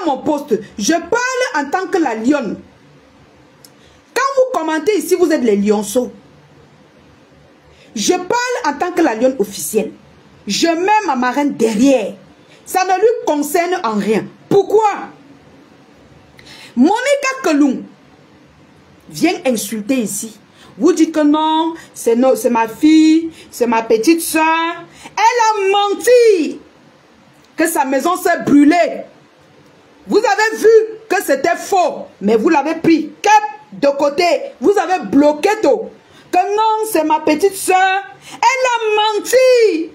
dans mon poste, je parle en tant que la lionne. Quand vous commentez ici, vous êtes les lionceaux. Je parle en tant que la lionne officielle. Je mets ma marraine derrière. Ça ne lui concerne en rien. Pourquoi? Monica Keloum vient insulter ici. Vous dites que non, c'est ma fille, c'est ma petite soeur. Elle a menti que sa maison s'est brûlée. Vous avez vu que c'était faux, mais vous l'avez pris cap de côté. Vous avez bloqué tout. Que non, c'est ma petite soeur. Elle a menti.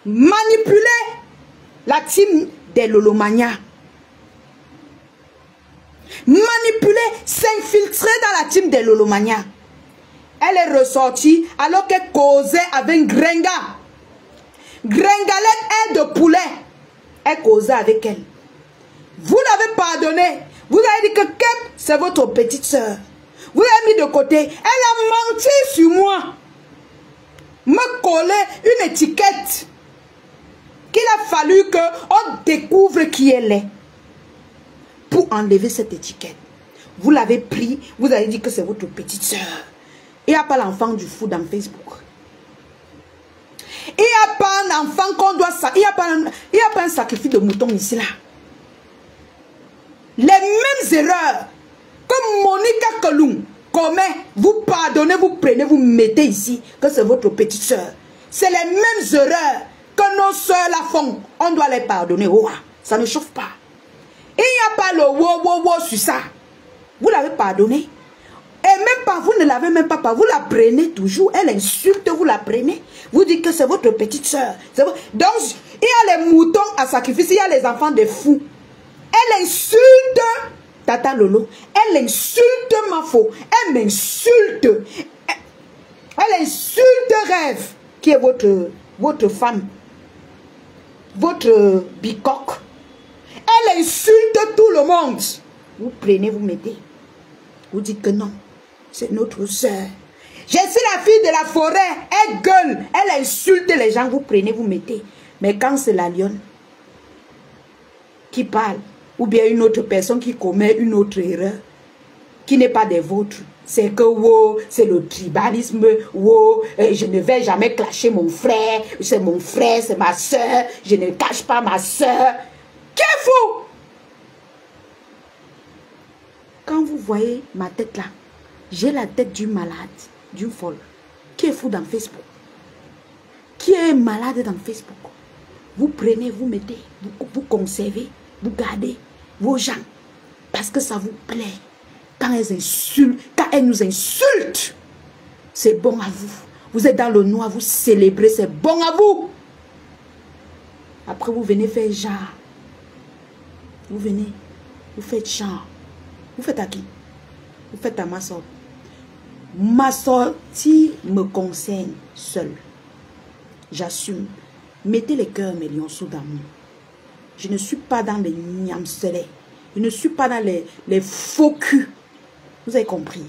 Manipulé la team des Lolomania. Manipulé, s'infiltrer dans la team des Lolomania. Elle est ressortie alors qu'elle causait avec Grenga. Grengalette est de poulet. Elle causait avec elle. Vous l'avez pardonné. Vous avez dit que Kep, c'est votre petite soeur. Vous l'avez mis de côté. Elle a menti sur moi. Me coller une étiquette. Qu'il a fallu qu'on découvre qui elle est. Pour enlever cette étiquette. Vous l'avez pris. Vous avez dit que c'est votre petite soeur. Il n'y a pas l'enfant du fou dans Facebook. Il n'y a pas un enfant qu'on doit... Il n'y a pas un sacrifice de mouton ici, là. Les mêmes erreurs que Monica Keloum commet, vous pardonnez, vous prenez, vous mettez ici que c'est votre petite soeur. C'est les mêmes erreurs que nos soeurs la font. On doit les pardonner. Oh, ça ne chauffe pas. Il n'y a pas le wow sur ça. Vous l'avez pardonné. Et même pas, vous ne l'avez même pas, vous la prenez toujours. Elle insulte, vous la prenez. Vous dites que c'est votre petite soeur. Donc, il y a les moutons à sacrifice, il y a les enfants des fous. Elle insulte Tata Lolo. Elle insulte Mafo. Elle m'insulte. Elle insulte Rêve, qui est votre femme. Votre bicoque. Elle insulte tout le monde. Vous prenez, vous mettez. Vous dites que non. C'est notre soeur. Je suis la fille de la forêt. Elle gueule. Elle insulte les gens. Vous prenez, vous mettez. Mais quand c'est la lionne qui parle, ou bien une autre personne qui commet une autre erreur, qui n'est pas des vôtres, c'est que wow, c'est le tribalisme, wow, je ne vais jamais clasher mon frère, c'est mon frère, c'est ma soeur, je ne cache pas ma soeur. Qui est fou? Quand vous voyez ma tête là, j'ai la tête d'une malade, d'une folle. Qui est fou dans Facebook? Qui est malade dans Facebook? Vous prenez, vous mettez, vous conservez, vous gardez vos gens. Parce que ça vous plaît. Quand elles insultent, quand elles nous insultent, c'est bon à vous. Vous êtes dans le noir, vous célébrez, c'est bon à vous. Après, vous venez faire genre. Vous venez, vous faites genre. Vous faites à qui? Vous faites à ma soeur. Ma sortie me concerne seule. J'assume. Mettez les cœurs, mes lionceaux d'amour. Je ne suis pas dans les niamselets. Je ne suis pas dans les faux culs. Vous avez compris?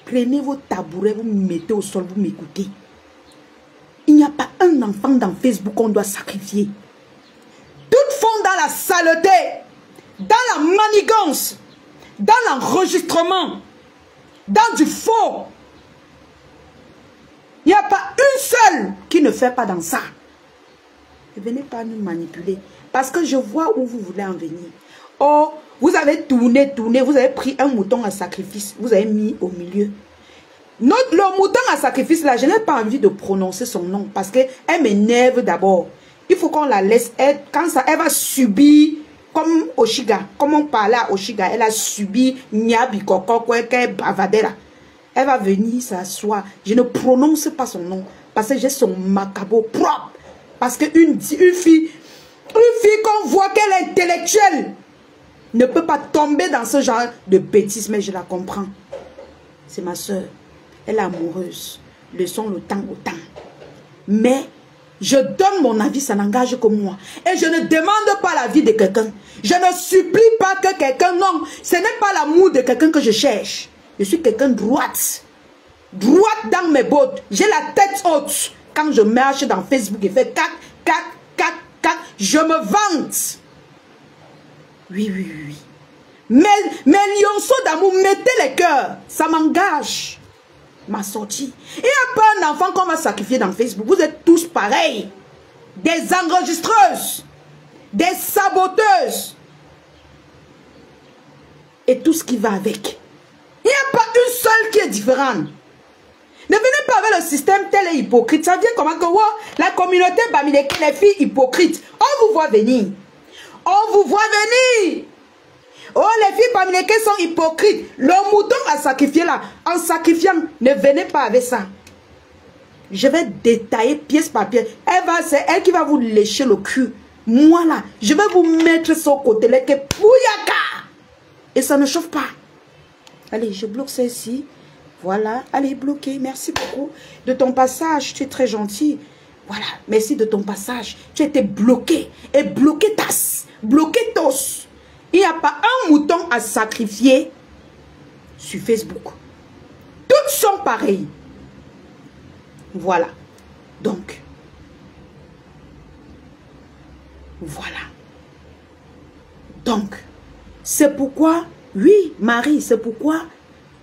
Prenez vos tabourets, vous mettez au sol, vous m'écoutez. Il n'y a pas un enfant dans Facebook qu'on doit sacrifier. Toutes font dans la saleté, dans la manigance, dans l'enregistrement, dans du faux. Il n'y a pas une seule qui ne fait pas dans ça. Ne venez pas nous manipuler. Parce que je vois où vous voulez en venir. Oh, vous avez tourné, vous avez pris un mouton à sacrifice, vous avez mis au milieu. Le mouton à sacrifice, là, je n'ai pas envie de prononcer son nom parce qu'elle m'énerve d'abord. Il faut qu'on la laisse être. Quand ça, elle va subir, comme Oshiga, comme on parlait à Oshiga, elle a subi Nyabi Koko, Bavadera. Elle va venir s'asseoir. Je ne prononce pas son nom parce que j'ai son macabo propre. Parce qu'une fille qu'on voit qu'elle est intellectuelle ne peut pas tomber dans ce genre de bêtises, mais je la comprends. C'est ma soeur. Elle est amoureuse. Laissons le temps au temps. Mais je donne mon avis, ça n'engage que moi. Et je ne demande pas l'avis de quelqu'un. Je ne supplie pas que quelqu'un... Non, ce n'est pas l'amour de quelqu'un que je cherche. Je suis quelqu'un droite. Droite dans mes bottes. J'ai la tête haute. Quand je marche dans Facebook et fais 4, je me vante. Oui, oui, oui, oui. Mais lionceau d'amour, mettez les cœurs. Ça m'engage. Ma sortie. Il n'y a pas un enfant qu'on va sacrifier dans Facebook. Vous êtes tous pareils. Des enregistreuses. Des saboteuses. Et tout ce qui va avec. Il n'y a pas une seule qui est différente. Ne venez pas avec le système tel et hypocrite. Ça vient comment que la communauté Bamileke, les filles hypocrites. On vous voit venir. On vous voit venir. Oh, les filles Bamileke sont hypocrites. Le mouton à sacrifier là. En sacrifiant, ne venez pas avec ça. Je vais détailler pièce par pièce. C'est elle qui va vous lécher le cul. Moi là, je vais vous mettre sur le côté. Et ça ne chauffe pas. Allez, je bloque celle-ci. Voilà, allez, bloquer. Merci beaucoup de ton passage. Tu es très gentil. Voilà, merci de ton passage. Tu étais bloqué. Et bloqué tas. Bloqué tos. Il n'y a pas un mouton à sacrifier sur Facebook. Toutes sont pareilles. Voilà. Donc, voilà. Donc, c'est pourquoi, oui, Marie, c'est pourquoi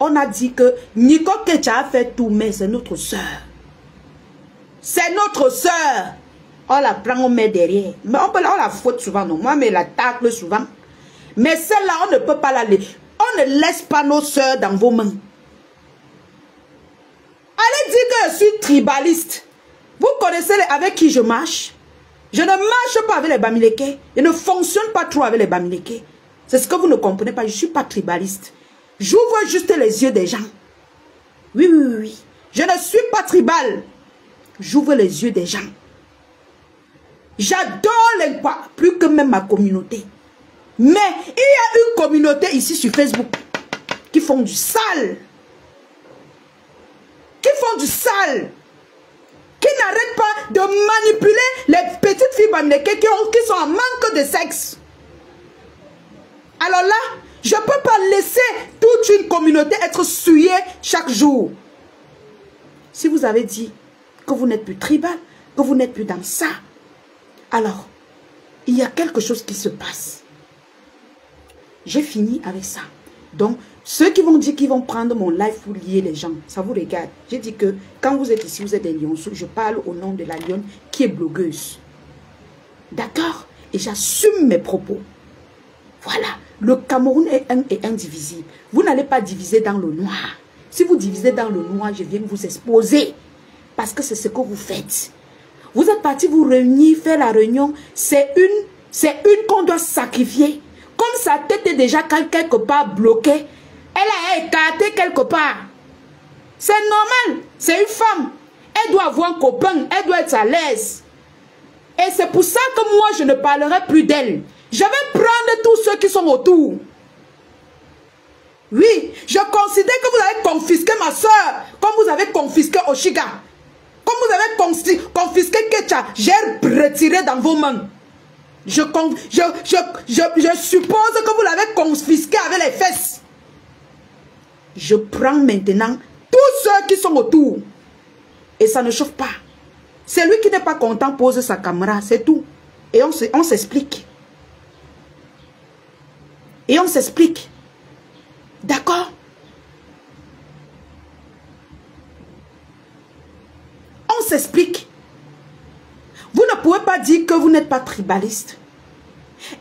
on a dit que Nico Kecha a fait tout, mais c'est notre soeur. C'est notre soeur. On la prend, on met derrière. Mais on la faute souvent, non. Moi, mais la tacle souvent. Mais celle-là, on ne peut pas la laisser. On ne laisse pas nos soeurs dans vos mains. Allez dire que je suis tribaliste. Vous connaissez avec qui je marche? Je ne marche pas avec les Bamileke. Je ne fonctionne pas trop avec les Bamileke. C'est ce que vous ne comprenez pas. Je ne suis pas tribaliste. J'ouvre juste les yeux des gens. Oui, oui, oui, oui. Je ne suis pas tribal. J'ouvre les yeux des gens. J'adore les pas, plus que même ma communauté. Mais il y a une communauté ici sur Facebook qui font du sale. Qui font du sale. Qui n'arrêtent pas de manipuler les petites filles bamileke qui sont en manque de sexe. Alors là, je ne peux pas laisser toute une communauté être souillée chaque jour. Si vous avez dit que vous n'êtes plus tribal, que vous n'êtes plus dans ça, alors, il y a quelque chose qui se passe. J'ai fini avec ça. Donc, ceux qui vont dire qu'ils vont prendre mon live pour lier les gens, ça vous regarde. J'ai dit que quand vous êtes ici, vous êtes des lionceaux. Je parle au nom de la lionne qui est blogueuse. D'accord? Et j'assume mes propos. Voilà. Le Cameroun est un et indivisible. Vous n'allez pas diviser dans le noir. Si vous divisez dans le noir, je viens vous exposer. Parce que c'est ce que vous faites. Vous êtes partis vous réunir, faire la réunion. C'est une qu'on doit sacrifier. Comme sa tête est déjà quelque part bloquée, elle a écarté quelque part. C'est normal. C'est une femme. Elle doit avoir un copain. Elle doit être à l'aise. Et c'est pour ça que moi, je ne parlerai plus d'elle. Je vais prendre tous ceux qui sont autour. Oui, je considère que vous avez confisqué ma soeur, comme vous avez confisqué Oshiga. Comme vous avez confisqué Kecha, j'ai retiré dans vos mains. Je suppose que vous l'avez confisqué avec les fesses. Je prends maintenant tous ceux qui sont autour. Et ça ne chauffe pas. Celui qui n'est pas content pose sa caméra, c'est tout. Et on s'explique. Et on s'explique. D'accord? On s'explique. Vous ne pouvez pas dire que vous n'êtes pas tribaliste.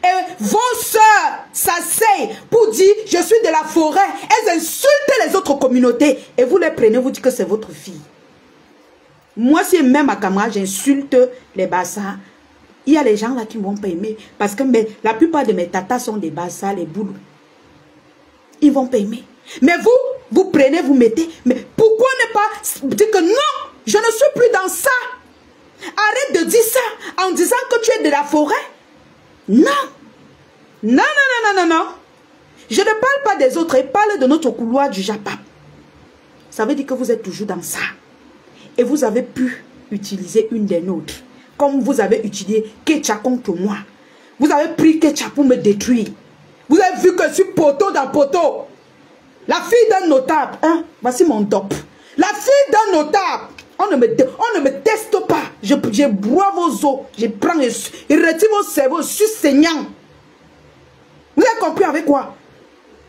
Et vos soeurs s'asseyent pour dire je suis de la forêt. Elles insultent les autres communautés. Et vous les prenez, vous dites que c'est votre fille. Moi, si même à camarade, j'insulte les bassins. Il y a les gens là qui ne vont pas aimer. Parce que la plupart de mes tatas sont des bassins, les boules. Ils ne vont pas aimer. Mais vous prenez, vous mettez. Mais pourquoi ne pas dire que non, je ne suis plus dans ça. Arrête de dire ça en disant que tu es de la forêt. Non. Non, non, non, non, non, non. Je ne parle pas des autres. Je parle de notre couloir du Japap. Ça veut dire que vous êtes toujours dans ça. Et vous avez pu utiliser une des nôtres. Comme vous avez utilisé Kecha contre moi. Vous avez pris Kecha pour me détruire. Vous avez vu que je suis poteau dans poteau. La fille d'un notable. Hein? Voici mon top. La fille d'un notable. On ne me teste pas. Je bois vos os. Je prends et retire vos cerveaux. Je suis saignant. compris avec quoi?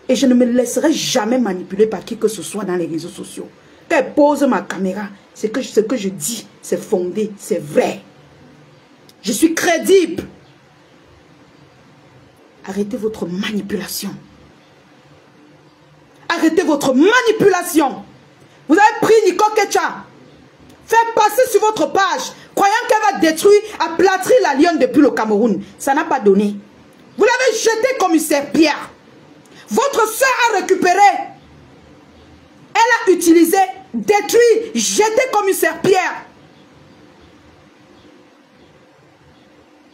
Et je ne me laisserai jamais manipuler par qui que ce soit dans les réseaux sociaux. Quand elle pose ma caméra, ce que je dis, c'est fondé, c'est vrai. Je suis crédible. Arrêtez votre manipulation. Arrêtez votre manipulation. Vous avez pris Nico Kecha. Faites passer sur votre page, croyant qu'elle va détruire, aplatir la lionne depuis le Cameroun. Ça n'a pas donné. Vous l'avez jeté, commissaire Pierre. Votre soeur a récupéré. Elle a utilisé, détruit, jeté, commissaire Pierre.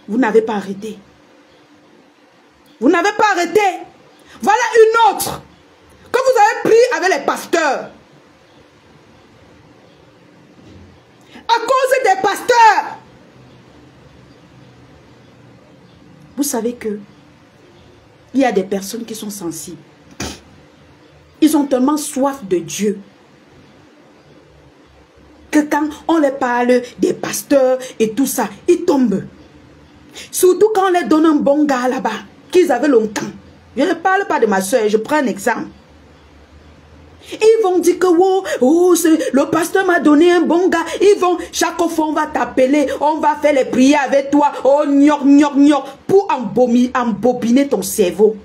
Vous n'avez pas arrêté. Vous n'avez pas arrêté. Voilà une autre que vous avez pris avec les pasteurs. À cause des pasteurs. Vous savez que il y a des personnes qui sont sensibles. Ils ont tellement soif de Dieu que quand on les parle des pasteurs et tout ça, ils tombent. Surtout quand on les donne un bon gars là-bas, qu'ils avaient longtemps. Je ne parle pas de ma soeur, je prends un exemple. Ils vont dire que oh, le pasteur m'a donné un bon gars. Ils vont, chaque fois on va t'appeler, on va faire les prières avec toi. Oh, gnoc, gnoc, gnoc, pour embobiner ton cerveau.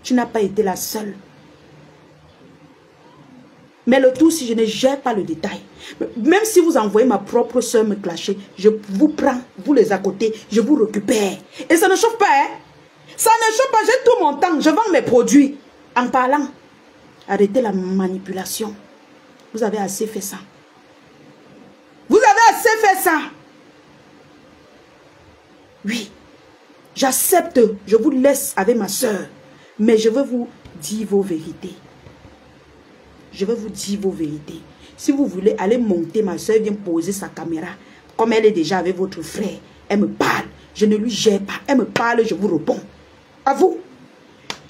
Tu n'as pas été la seule. Mais le tout, si je ne gère pas le détail, même si vous envoyez ma propre soeur me clasher, je vous prends, vous les à côté, je vous récupère. Et ça ne chauffe pas, hein? Ça ne chauffe pas, j'ai tout mon temps, je vends mes produits. En parlant, arrêtez la manipulation. Vous avez assez fait ça. Vous avez assez fait ça. Oui, j'accepte, je vous laisse avec ma soeur. Mais je veux vous dire vos vérités. Je vais vous dire vos vérités. Si vous voulez aller monter, ma soeur vient poser sa caméra. Comme elle est déjà avec votre frère, elle me parle. Je ne lui gère pas. Elle me parle, je vous réponds. À vous.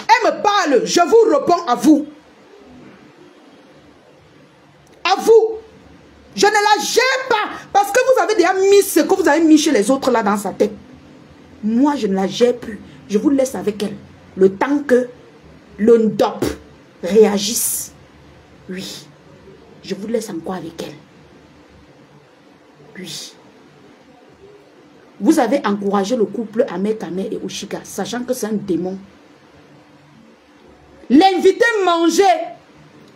Elle me parle, je vous réponds à vous. À vous. Je ne la gère pas. Parce que vous avez déjà mis ce que vous avez mis chez les autres là dans sa tête. Moi, je ne la gère plus. Je vous laisse avec elle. Le temps que le NDOP réagisse. Oui. Je vous laisse encore avec elle. Oui. Vous avez encouragé le couple Ahmed Kameh et Oshiga, sachant que c'est un démon. L'inviter manger,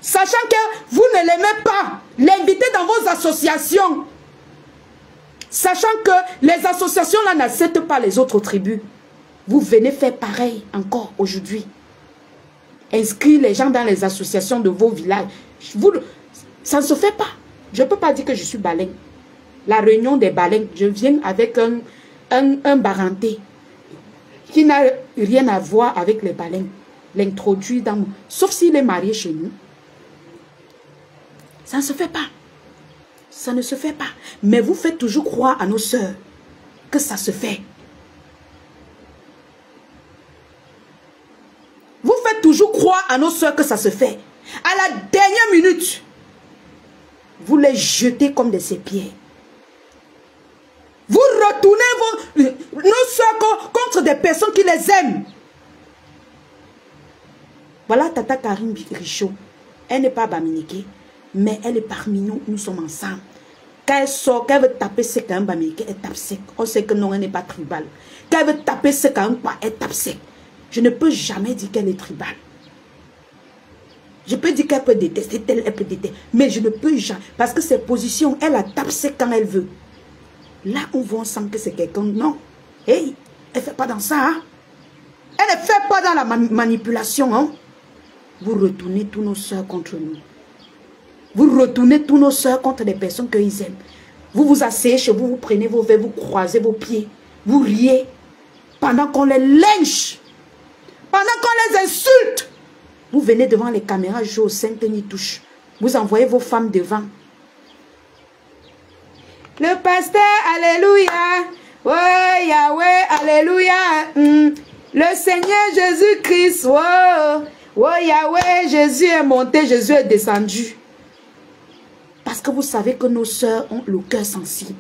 sachant que vous ne l'aimez pas. L'inviter dans vos associations, sachant que les associations là n'acceptent pas les autres tribus. Vous venez faire pareil encore aujourd'hui. Inscrire les gens dans les associations de vos villages. Ça ne se fait pas. Je ne peux pas dire que je suis baleine. La réunion des baleines, je viens avec un baranté qui n'a rien à voir avec les baleines. L'introduit dans... Sauf s'il est marié chez nous. Ça ne se fait pas. Ça ne se fait pas. Mais vous faites toujours croire à nos sœurs que ça se fait. Vous faites toujours croire à nos sœurs que ça se fait. À la dernière minute, vous les jetez comme des sépières. Vous retournez nos sœurs contre des personnes qui les aiment. Voilà Tata Karim Richaud. Elle n'est pas Baminiké, mais elle est parmi nous. Nous sommes ensemble. Quand elle sort, quand elle veut taper sec à un Baminiké, elle tape sec. On sait que non, elle n'est pas tribale. Quand elle veut taper sec à un quoi, elle tape sec. Je ne peux jamais dire qu'elle est tribale. Je peux dire qu'elle peut détester, elle peut détester. Mais je ne peux jamais. Parce que ses positions, elle la tape sec quand elle veut. Là, on voit, on sent que c'est quelqu'un. Non. Hey, elle ne fait pas dans ça. Hein? Elle ne fait pas dans la manipulation. Hein? Vous retournez tous nos soeurs contre nous. Vous retournez tous nos soeurs contre des personnes qu'ils aiment. Vous vous asseyez chez vous, vous prenez vos verres, vous croisez vos pieds. Vous riez. Pendant qu'on les lynche. Pendant qu'on les insulte. Vous venez devant les caméras, jouer au Saint-Denis touche. Vous envoyez vos femmes devant. Le pasteur, alléluia. Oh, Yahweh, alléluia. Le Seigneur Jésus-Christ, oh. Oh, Yahweh, Jésus est monté, Jésus est descendu. Parce que vous savez que nos sœurs ont le cœur sensible.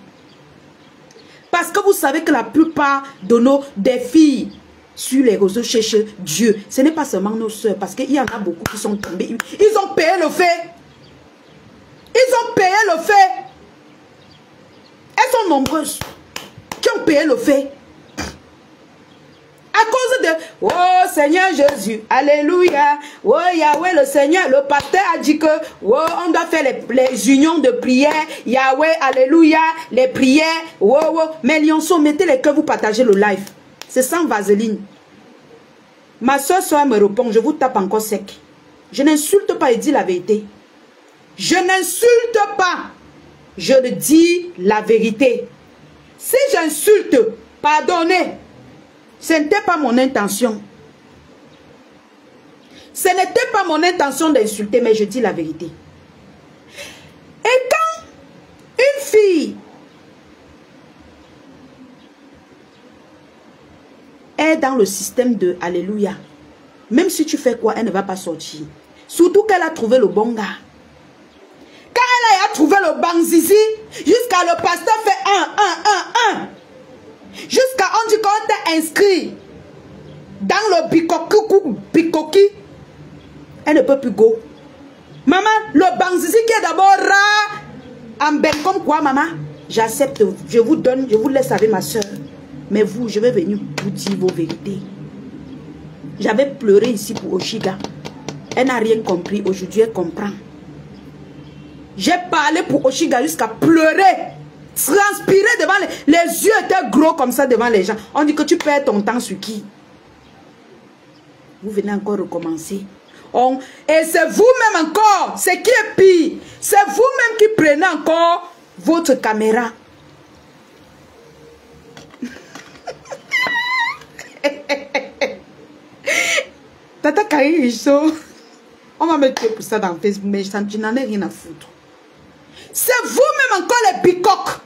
Parce que vous savez que la plupart de des filles sur les réseaux cherchent Dieu. Ce n'est pas seulement nos soeurs, parce qu'il y en a beaucoup qui sont tombés. Ils ont payé le fait. Ils ont payé le fait. Elles sont nombreuses qui ont payé le fait. À cause de, oh Seigneur Jésus, alléluia, oh Yahweh le Seigneur, le pasteur a dit que, oh, on doit faire les unions de prière, Yahweh, alléluia, les prières, oh, oh. Mais Lionceau, mettez les cœurs, vous partagez le live. C'est sans vaseline. Ma soeur me répond, je vous tape encore sec. Je n'insulte pas et dis la vérité. Je n'insulte pas. Je le dis la vérité. Si j'insulte, pardonnez. Ce n'était pas mon intention. Ce n'était pas mon intention d'insulter, mais je dis la vérité. Et quand une fille est dans le système de Alléluia, même si tu fais quoi, elle ne va pas sortir. Surtout qu'elle a trouvé le bon gars. Quand elle a trouvé le banzizi, jusqu'à le pasteur fait 1. Jusqu'à on dit qu'on t'a inscrit dans le bicoki, elle ne peut plus go. Maman, le banzizi qui est d'abord rare, en ben comme quoi, maman, j'accepte, je vous donne, je vous laisse avec ma soeur. Mais vous, je vais venir vous dire vos vérités. J'avais pleuré ici pour Oshiga. Elle n'a rien compris, aujourd'hui elle comprend. J'ai parlé pour Oshiga jusqu'à pleurer. Transpirer devant les yeux étaient gros comme ça devant les gens. On dit que tu perds ton temps sur qui? Vous venez encore recommencer. Et c'est vous-même encore. C'est qui est pire? C'est vous-même qui prenez encore votre caméra. Tata Karine Richaud, on va me tuer pour ça dans Facebook, mais je n'en ai rien à foutre. C'est vous-même encore les bicoques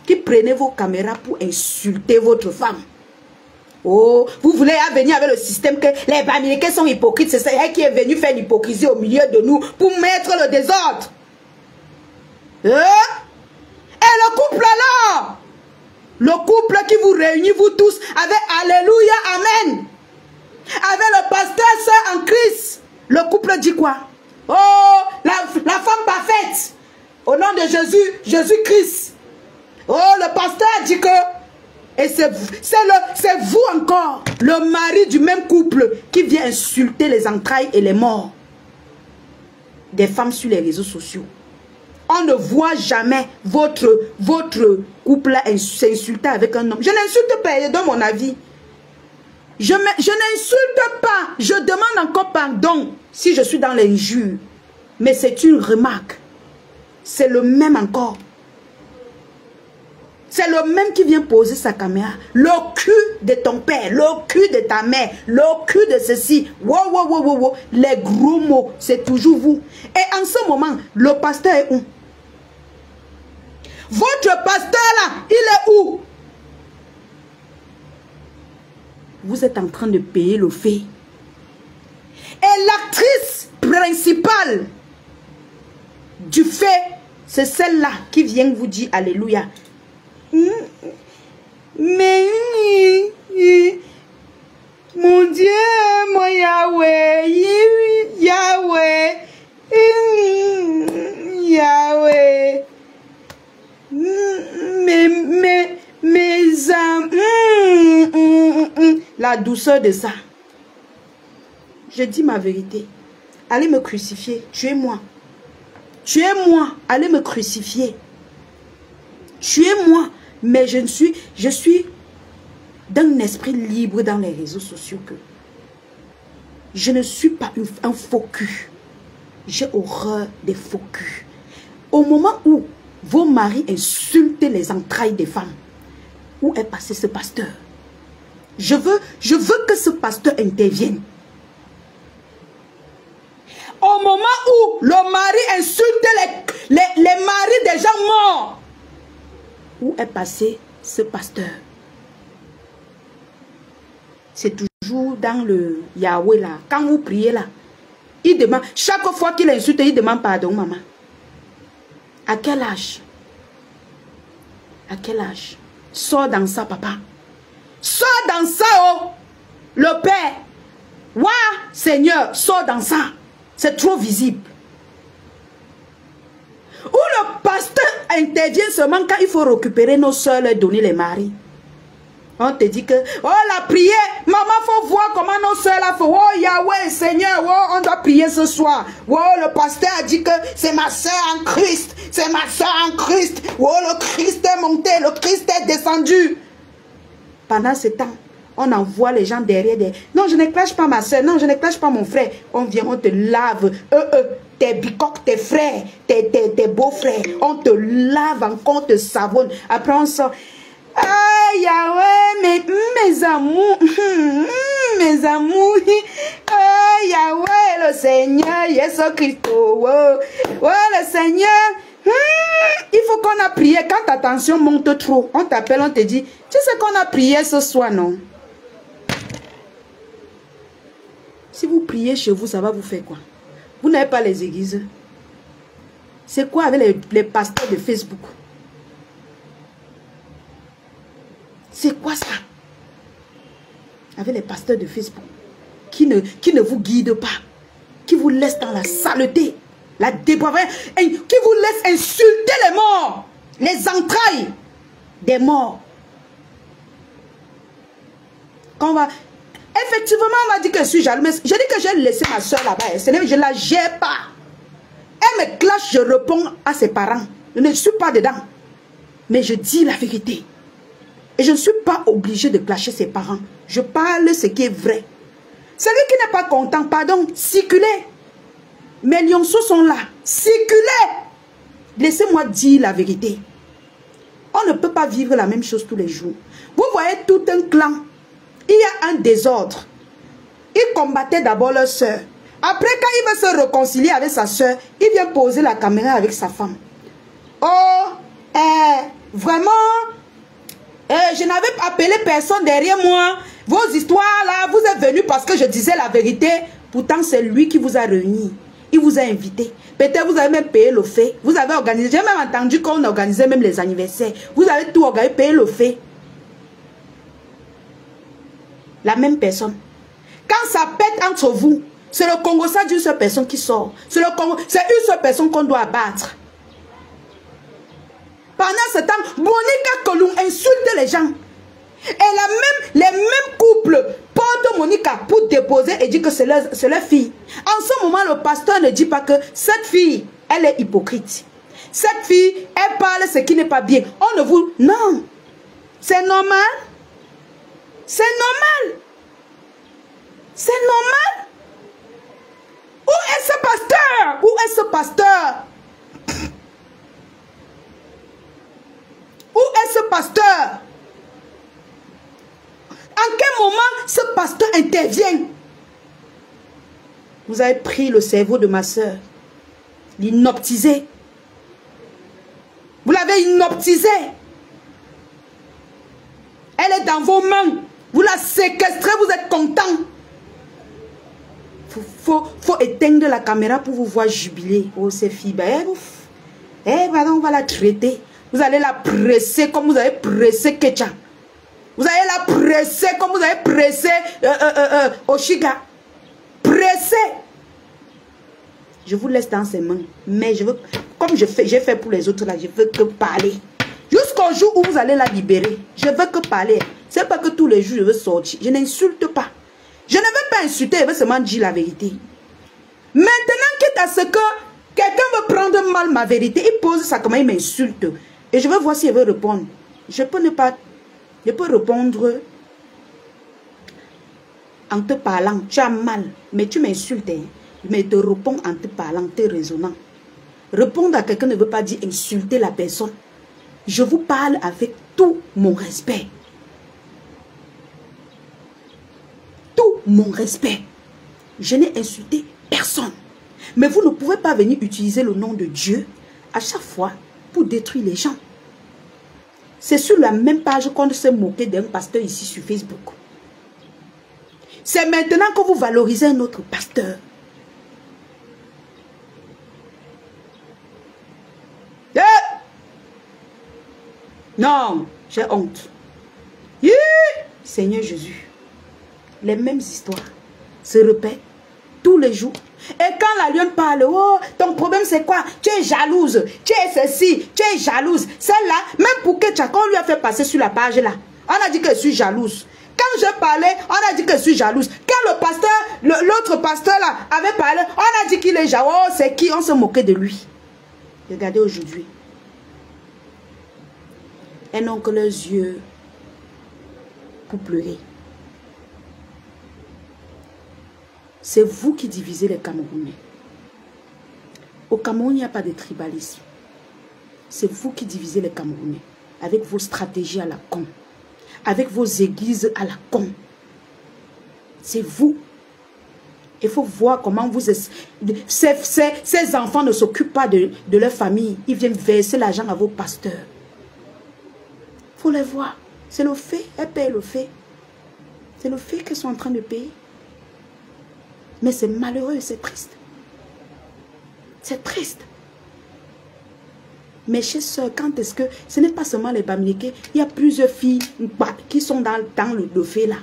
qui prenez vos caméras pour insulter votre femme. Oh, vous voulez venir avec le système que les Américains sont hypocrites. C'est elle qui est venue faire l'hypocrisie au milieu de nous pour mettre le désordre. Et le couple alors, le couple qui vous réunit vous tous avec Alléluia, Amen, avec le pasteur Sœur en Christ, le couple dit quoi? Oh, la femme parfaite, au nom de Jésus, Jésus-Christ. Oh, le pasteur dit que, et c'est vous encore, le mari du même couple qui vient insulter les entrailles et les morts des femmes sur les réseaux sociaux. On ne voit jamais votre couple s'insulter avec un homme. Je n'insulte pas, je donne mon avis. Je n'insulte pas, je demande encore pardon si je suis dans l'injure. Mais c'est une remarque. C'est le même encore. C'est le même qui vient poser sa caméra. Le cul de ton père, le cul de ta mère, le cul de ceci. Wow, wow, wow, wow, wow. Les gros mots, c'est toujours vous. Et en ce moment, le pasteur est où? Votre pasteur là, il est où? Vous êtes en train de payer le fait. Et l'actrice principale du fait, c'est celle-là qui vient vous dire Alléluia. Mais mon Dieu, mon Yahweh, Yahweh, Yahweh, mes âmes, la douceur de ça. Je dis ma vérité. Allez me crucifier, tuez-moi. Tuez-moi, allez me crucifier. Tuez-moi. Mais je suis d'un esprit libre dans les réseaux sociaux que je ne suis pas un faux cul. J'ai horreur des faux culs. Au moment où vos maris insultent les entrailles des femmes, où est passé ce pasteur? Je veux que ce pasteur intervienne. Au moment où le mari insulte les maris des gens morts, où est passé ce pasteur? C'est toujours dans le Yahweh là. Quand vous priez là, il demande, chaque fois qu'il insulte, il demande pardon, maman. À quel âge? À quel âge? Sors dans ça, papa. Sors dans ça, oh! Seigneur, sors dans ça. C'est trop visible. Où le pasteur intervient seulement quand il faut récupérer nos soeurs, leur donner les maris. On te dit que, oh la prière, maman, faut voir comment nos soeurs là font. Oh Yahweh, Seigneur, oh, on doit prier ce soir. Oh, le pasteur a dit que c'est ma soeur en Christ. C'est ma soeur en Christ. Oh, le Christ est monté, le Christ est descendu. Pendant ce temps, on envoie les gens derrière. Non, je ne clash pas ma soeur. Non, je ne clash pas mon frère. On vient, on te lave. Tes bicoques, tes frères, tes beaux-frères. On te lave encore, on te savonne. Après, on sort. Ah, Yahweh, mes amours. Mes amours. Ah, Yahweh, le Seigneur, Jésus Christ. Oh, le Seigneur. Il faut qu'on a prié. Quand ta tension monte trop, on t'appelle, on te dit, tu sais qu'on a prié ce soir, non? Si vous priez chez vous, ça va vous faire quoi? Vous n'avez pas les églises. C'est quoi avec les pasteurs de Facebook? C'est quoi ça? Avec les pasteurs de Facebook qui ne vous guident pas, qui vous laissent dans la saleté, la dépravation, qui vous laissent insulter les morts, les entrailles des morts. Quand on va... Effectivement, on m'a dit que je suis jaloux, mais je dis que j'ai laissé ma soeur là-bas. Je ne la gère pas. Elle me clash, je réponds à ses parents. Je ne suis pas dedans. Mais je dis la vérité. Et je ne suis pas obligée de clasher ses parents. Je parle ce qui est vrai. Celui qui n'est pas content, pardon, circulez. Mes lionceaux sont là. Circulez. Laissez-moi dire la vérité. On ne peut pas vivre la même chose tous les jours. Vous voyez tout un clan. Il y a un désordre. Il combattait d'abord leur soeur. Après, quand il veut se réconcilier avec sa soeur, il vient poser la caméra avec sa femme. Oh, vraiment, je n'avais appelé personne derrière moi. Vos histoires là, vous êtes venus parce que je disais la vérité. Pourtant, c'est lui qui vous a réunis. Il vous a invité. Peut-être vous avez même payé le fait. Vous avez organisé. J'ai même entendu qu'on organisait même les anniversaires. Vous avez tout organisé, payé le fait. La même personne. Quand ça pète entre vous, c'est le Congo, ça d'une seule personne qui sort. C'est une seule personne qu'on doit abattre. Pendant ce temps, Monica Colum insulte les gens. Et les mêmes couples portent Monica pour déposer et dit que c'est leur fille. En ce moment, le pasteur ne dit pas que cette fille, elle est hypocrite. Cette fille, elle parle ce qui n'est pas bien. On ne vous... Non. C'est normal. C'est normal. C'est normal. Où est ce pasteur? Où est ce pasteur? Où est ce pasteur? En quel moment ce pasteur intervient? Vous avez pris le cerveau de ma soeur, l'inoptisé. Vous l'avez inoptisé. Elle est dans vos mains. Vous la séquestrez, vous êtes content. Faut éteindre la caméra pour vous voir jubiler. Oh, ces filles, voilà, on va la traiter. Vous allez la presser comme vous avez pressé Ketcha. Vous allez la presser comme vous avez pressé Oshiga. Presser. Je vous laisse dans ses mains. Mais je veux, comme j'ai fait pour les autres là, je veux que parler. Jusqu'au jour où vous allez la libérer. Je veux que parler. C'est pas que tous les jours je veux sortir. Je n'insulte pas. Je ne veux pas insulter, je veux seulement dire la vérité. Maintenant, quitte à ce que quelqu'un veut prendre mal ma vérité, il pose ça comment il m'insulte. Et je veux voir s'il veut répondre. Je peux ne pas... Je peux répondre en te parlant. Tu as mal, mais tu m'insultes. Hein. Mais je te réponds en te parlant, en te raisonnant. Répondre à quelqu'un ne veut pas dire insulter la personne. Je vous parle avec tout mon respect. Tout mon respect. Je n'ai insulté personne. Mais vous ne pouvez pas venir utiliser le nom de Dieu à chaque fois pour détruire les gens. C'est sur la même page qu'on s'est moqué d'un pasteur ici sur Facebook. C'est maintenant que vous valorisez un autre pasteur. Non, j'ai honte. Seigneur Jésus, les mêmes histoires se répètent. Tous les jours. Et quand la lionne parle, oh, ton problème c'est quoi? Tu es jalouse, tu es ceci, tu es jalouse. Celle-là, même pour que Tchakon lui a fait passer sur la page là, on a dit que je suis jalouse. Quand je parlais, on a dit que je suis jalouse. Quand le pasteur, l'autre pasteur là, avait parlé, on a dit qu'il est jaloux. Oh, c'est qui? On se moquait de lui. Regardez aujourd'hui. Elles n'ont que leurs yeux pour pleurer. C'est vous qui divisez les Camerounais. Au Cameroun, il n'y a pas de tribalisme. C'est vous qui divisez les Camerounais. Avec vos stratégies à la con. Avec vos églises à la con. C'est vous. Il faut voir comment vous... Ces enfants ne s'occupent pas de leur famille. Ils viennent verser l'argent à vos pasteurs. Il faut les voir. C'est le fait. Elles payent le fait. C'est le fait qu'elles sont en train de payer. Mais c'est malheureux, c'est triste. C'est triste. Mais chez sœurs, quand est-ce que... Ce n'est pas seulement les Bamileke. Il y a plusieurs filles qui sont dans le fait là.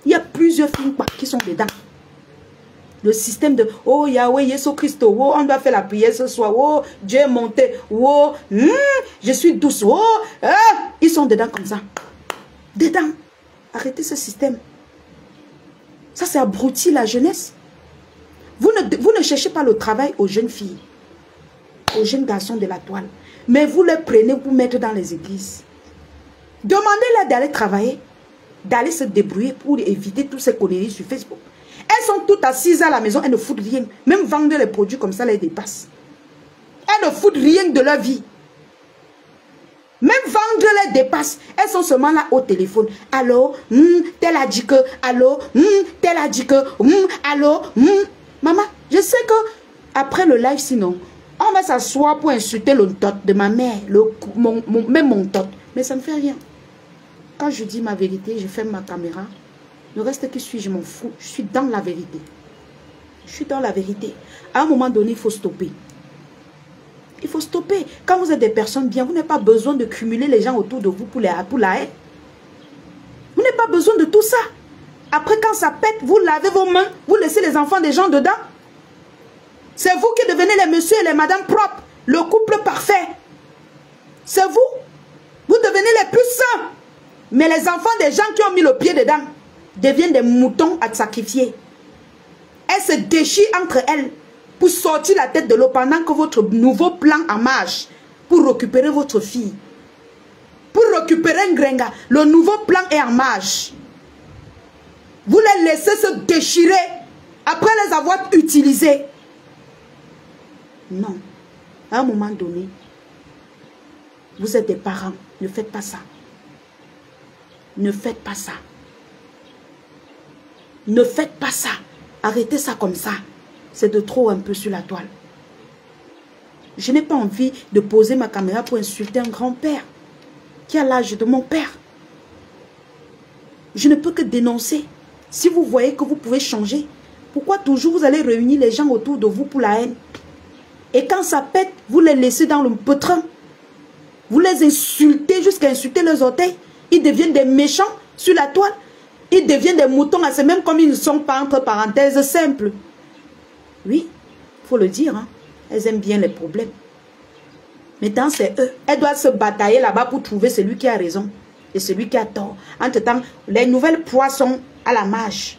Il y a plusieurs filles qui sont dedans. Le système de... Oh Yahweh, Jésus Christ. Oh, on doit faire la prière ce soir. Oh, Dieu est monté. Oh, je suis douce. Oh, ils sont dedans comme ça. Dedans. Arrêtez ce système. Ça, c'est abruti la jeunesse. Vous ne cherchez pas le travail aux jeunes filles, aux jeunes garçons de la toile. Mais vous les prenez pour mettre dans les églises. Demandez-leur d'aller travailler, d'aller se débrouiller pour éviter toutes ces conneries sur Facebook. Elles sont toutes assises à la maison, elles ne foutent rien. Même vendre les produits comme ça les dépasse. Elles ne foutent rien de leur vie. Même vendre les dépasse. Elles sont seulement là au téléphone. Allô, tel a dit que, allô, tel a dit que, allô, maman, je sais que après le live, sinon, on va s'asseoir pour insulter le tot de ma mère, même mon tot. Mais ça ne fait rien. Quand je dis ma vérité, je ferme ma caméra. Le reste qui suit, je m'en fous. Je suis dans la vérité. Je suis dans la vérité. À un moment donné, il faut stopper. Il faut stopper. Quand vous êtes des personnes bien, vous n'avez pas besoin de cumuler les gens autour de vous pour la haine. Vous n'avez pas besoin de tout ça. Après, quand ça pète, vous lavez vos mains, vous laissez les enfants des gens dedans. C'est vous qui devenez les messieurs et les madames propres. Le couple parfait. C'est vous. Vous devenez les plus sains. Mais les enfants des gens qui ont mis le pied dedans deviennent des moutons à sacrifier. Elles se déchirent entre elles pour sortir la tête de l'eau pendant que votre nouveau plan en marche pour récupérer votre fille. Pour récupérer Ngrenga, le nouveau plan est en marche. Vous les laissez se déchirer après les avoir utilisés. Non. À un moment donné, vous êtes des parents. Ne faites pas ça. Ne faites pas ça. Ne faites pas ça. Arrêtez ça comme ça. C'est de trop un peu sur la toile. Je n'ai pas envie de poser ma caméra pour insulter un grand-père qui a l'âge de mon père. Je ne peux que dénoncer. Si vous voyez que vous pouvez changer, pourquoi toujours vous allez réunir les gens autour de vous pour la haine? Et quand ça pète, vous les laissez dans le pétrin. Vous les insultez jusqu'à insulter leurs orteils. Ils deviennent des méchants sur la toile. Ils deviennent des moutons à même comme ils ne sont pas entre parenthèses simples. Oui, il faut le dire. Hein. Elles aiment bien les problèmes. Maintenant, c'est eux. Elles doivent se batailler là-bas pour trouver celui qui a raison et celui qui a tort. Entre-temps, les nouvelles proies sont à la marche.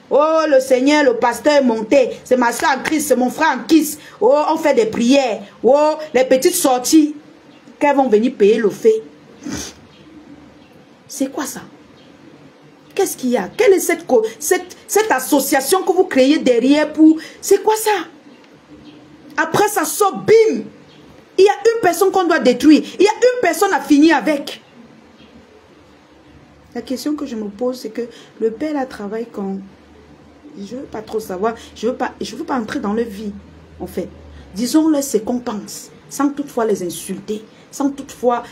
Oh, le Seigneur, le pasteur est monté. C'est ma soeur en Christ, c'est mon frère en Christ. Oh, on fait des prières. Oh, les petites sorties qu'elles vont venir payer le fait. C'est quoi ça? Qu'est-ce qu'il y a? Quelle est cette association que vous créez derrière pour... C'est quoi ça? Après, ça sort, bim! Il y a une personne qu'on doit détruire. Il y a une personne à finir avec. La question que je me pose, c'est que le père là travaille quand... Je ne veux pas trop savoir. Je veux pas entrer dans leur vie, en fait. Disons-leur ce qu'on pense, sans toutefois les insulter, sans toutefois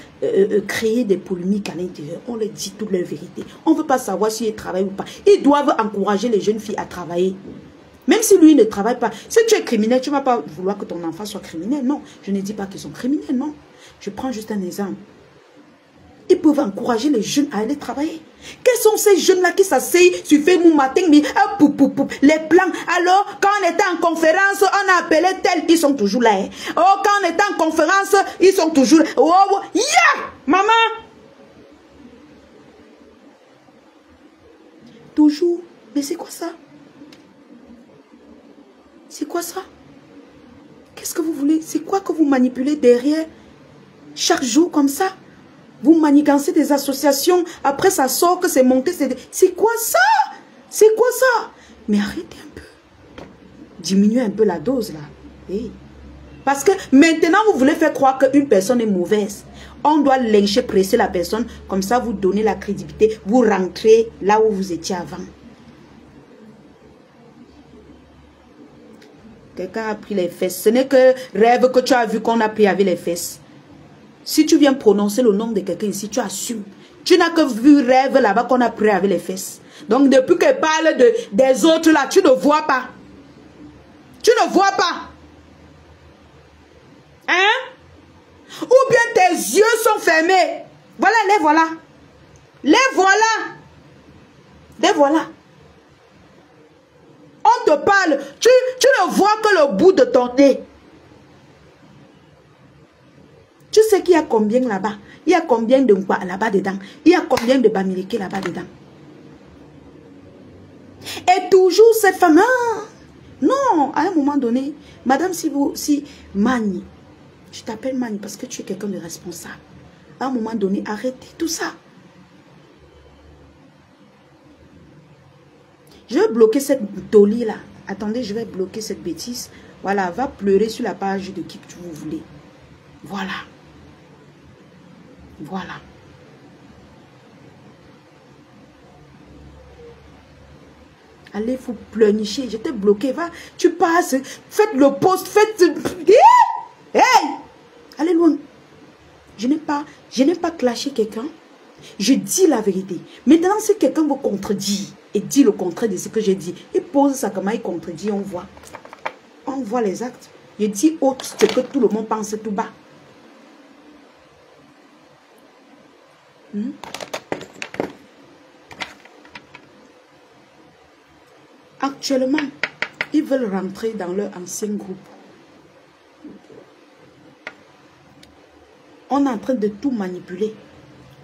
créer des polémiques à l'intérieur. On leur dit toute leur vérité. On ne veut pas savoir s'ils travaillent ou pas. Ils doivent encourager les jeunes filles à travailler. Même si lui ne travaille pas. Si tu es criminel, tu ne vas pas vouloir que ton enfant soit criminel. Non, je ne dis pas qu'ils sont criminels, non. Je prends juste un exemple. Ils peuvent encourager les jeunes à aller travailler. Quels sont ces jeunes-là qui s'asseyent sur Facebook matin, les plans. Alors, quand on était en conférence, on a appelé tel, ils sont toujours là. Hein. Oh, quand on était en conférence, ils sont toujours là. Oh, oh. Yeah! Maman! Toujours. Mais c'est quoi ça? C'est quoi ça? Qu'est-ce que vous voulez? C'est quoi que vous manipulez derrière? Chaque jour comme ça? Vous manigancez des associations, après ça sort que c'est monté. C'est quoi ça? C'est quoi ça? Mais arrêtez un peu. Diminuez un peu la dose là. Hey. Parce que maintenant vous voulez faire croire qu'une personne est mauvaise. On doit lyncher, presser la personne. Comme ça vous donnez la crédibilité. Vous rentrez là où vous étiez avant. Quelqu'un a pris les fesses. Ce n'est que rêve que tu as vu qu'on a pris avec les fesses. Si tu viens prononcer le nom de quelqu'un ici, tu assumes. Tu n'as que vu rêve là-bas qu'on a pris avec les fesses. Donc depuis qu'elle parle des autres là, tu ne vois pas. Tu ne vois pas. Hein? Ou bien tes yeux sont fermés. Voilà, les voilà. Les voilà. Les voilà. On te parle. Tu ne vois que le bout de ton nez. Tu sais qu'il y a combien là-bas? Il y a combien de Nkwa là-bas dedans? Il y a combien de Bamileke là-bas dedans? Et toujours cette femme, hein? Non, à un moment donné, madame, si Mani, je t'appelle Mani parce que tu es quelqu'un de responsable. À un moment donné, arrêtez tout ça. Je vais bloquer cette Dolly là. Attendez, je vais bloquer cette bêtise. Voilà, va pleurer sur la page de qui que vous voulez. Voilà. Voilà. Allez, vous pleurnicher. Je t'ai bloqué. Va, tu passes. Faites le post. Faites. Hey! Allez loin. Je n'ai pas clashé quelqu'un. Je dis la vérité. Maintenant, si quelqu'un vous contredit et dit le contraire de ce que j'ai dit, il pose ça comment il contredit, on voit. On voit les actes. Je dis autre ce que tout le monde pense tout bas. Actuellement, ils veulent rentrer dans leur ancien groupe. On est en train de tout manipuler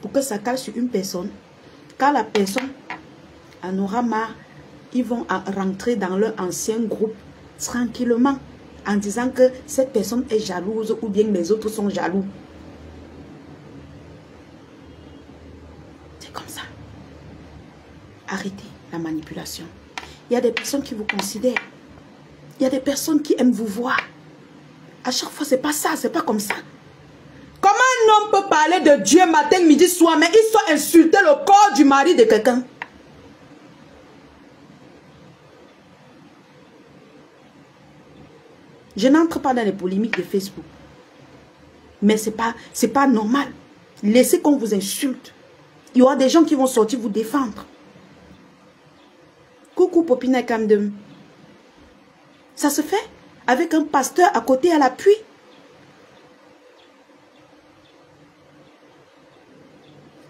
pour que ça cale sur une personne. Quand la personne en aura marre, ils vont rentrer dans leur ancien groupe tranquillement en disant que cette personne est jalouse ou bien les autres sont jaloux. C'est comme ça. Arrêtez la manipulation. Il y a des personnes qui vous considèrent. Il y a des personnes qui aiment vous voir. À chaque fois, c'est pas ça, c'est pas comme ça. Comment un homme peut parler de Dieu matin, midi, soir, mais il soit insulter le corps du mari de quelqu'un? Je n'entre pas dans les polémiques de Facebook. Mais c'est pas normal. Laissez qu'on vous insulte. Il y aura des gens qui vont sortir vous défendre. Coucou Popina Kamdem. Ça se fait avec un pasteur à côté à l'appui.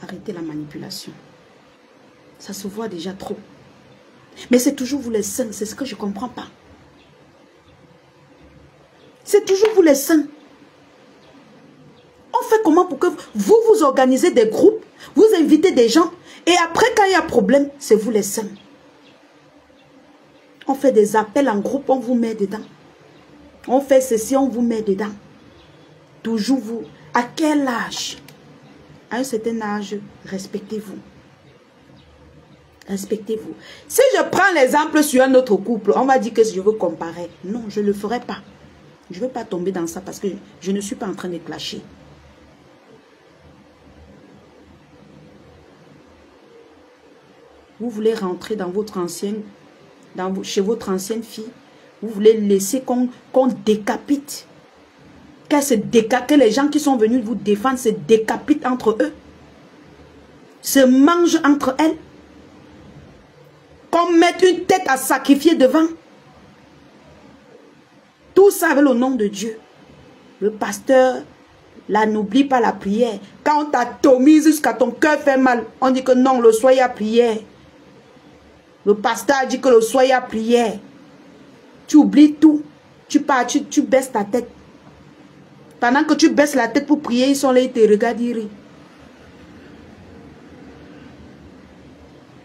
Arrêtez la manipulation. Ça se voit déjà trop. Mais c'est toujours vous les saints, c'est ce que je ne comprends pas. C'est toujours vous les saints. On fait comment pour que vous vous organisez des groupes, vous invitez des gens, et après quand il y a problème, c'est vous les saints. On fait des appels en groupe, on vous met dedans. On fait ceci, on vous met dedans. Toujours vous. À quel âge? À un certain âge, respectez-vous. Respectez-vous. Si je prends l'exemple sur un autre couple, on va dire que je veux comparer. Non, je ne le ferai pas. Je ne veux pas tomber dans ça parce que je ne suis pas en train de clasher. Vous voulez rentrer dans votre ancienne, chez votre ancienne fille. Vous voulez laisser qu'on décapite. Que les gens qui sont venus vous défendre se décapitent entre eux. Se mangent entre elles. Qu'on mette une tête à sacrifier devant. Tout ça avec le nom de Dieu. Le pasteur, Là, n'oublie pas la prière. Quand on t'atomise jusqu'à ton cœur fait mal, on dit que non, le soir, il y a prière. Le pasteur dit que le soir, il y a prière. Tu oublies tout. Tu pars, tu baisses ta tête. Pendant que tu baisses la tête pour prier, ils sont là, ils te regardent, ils rient.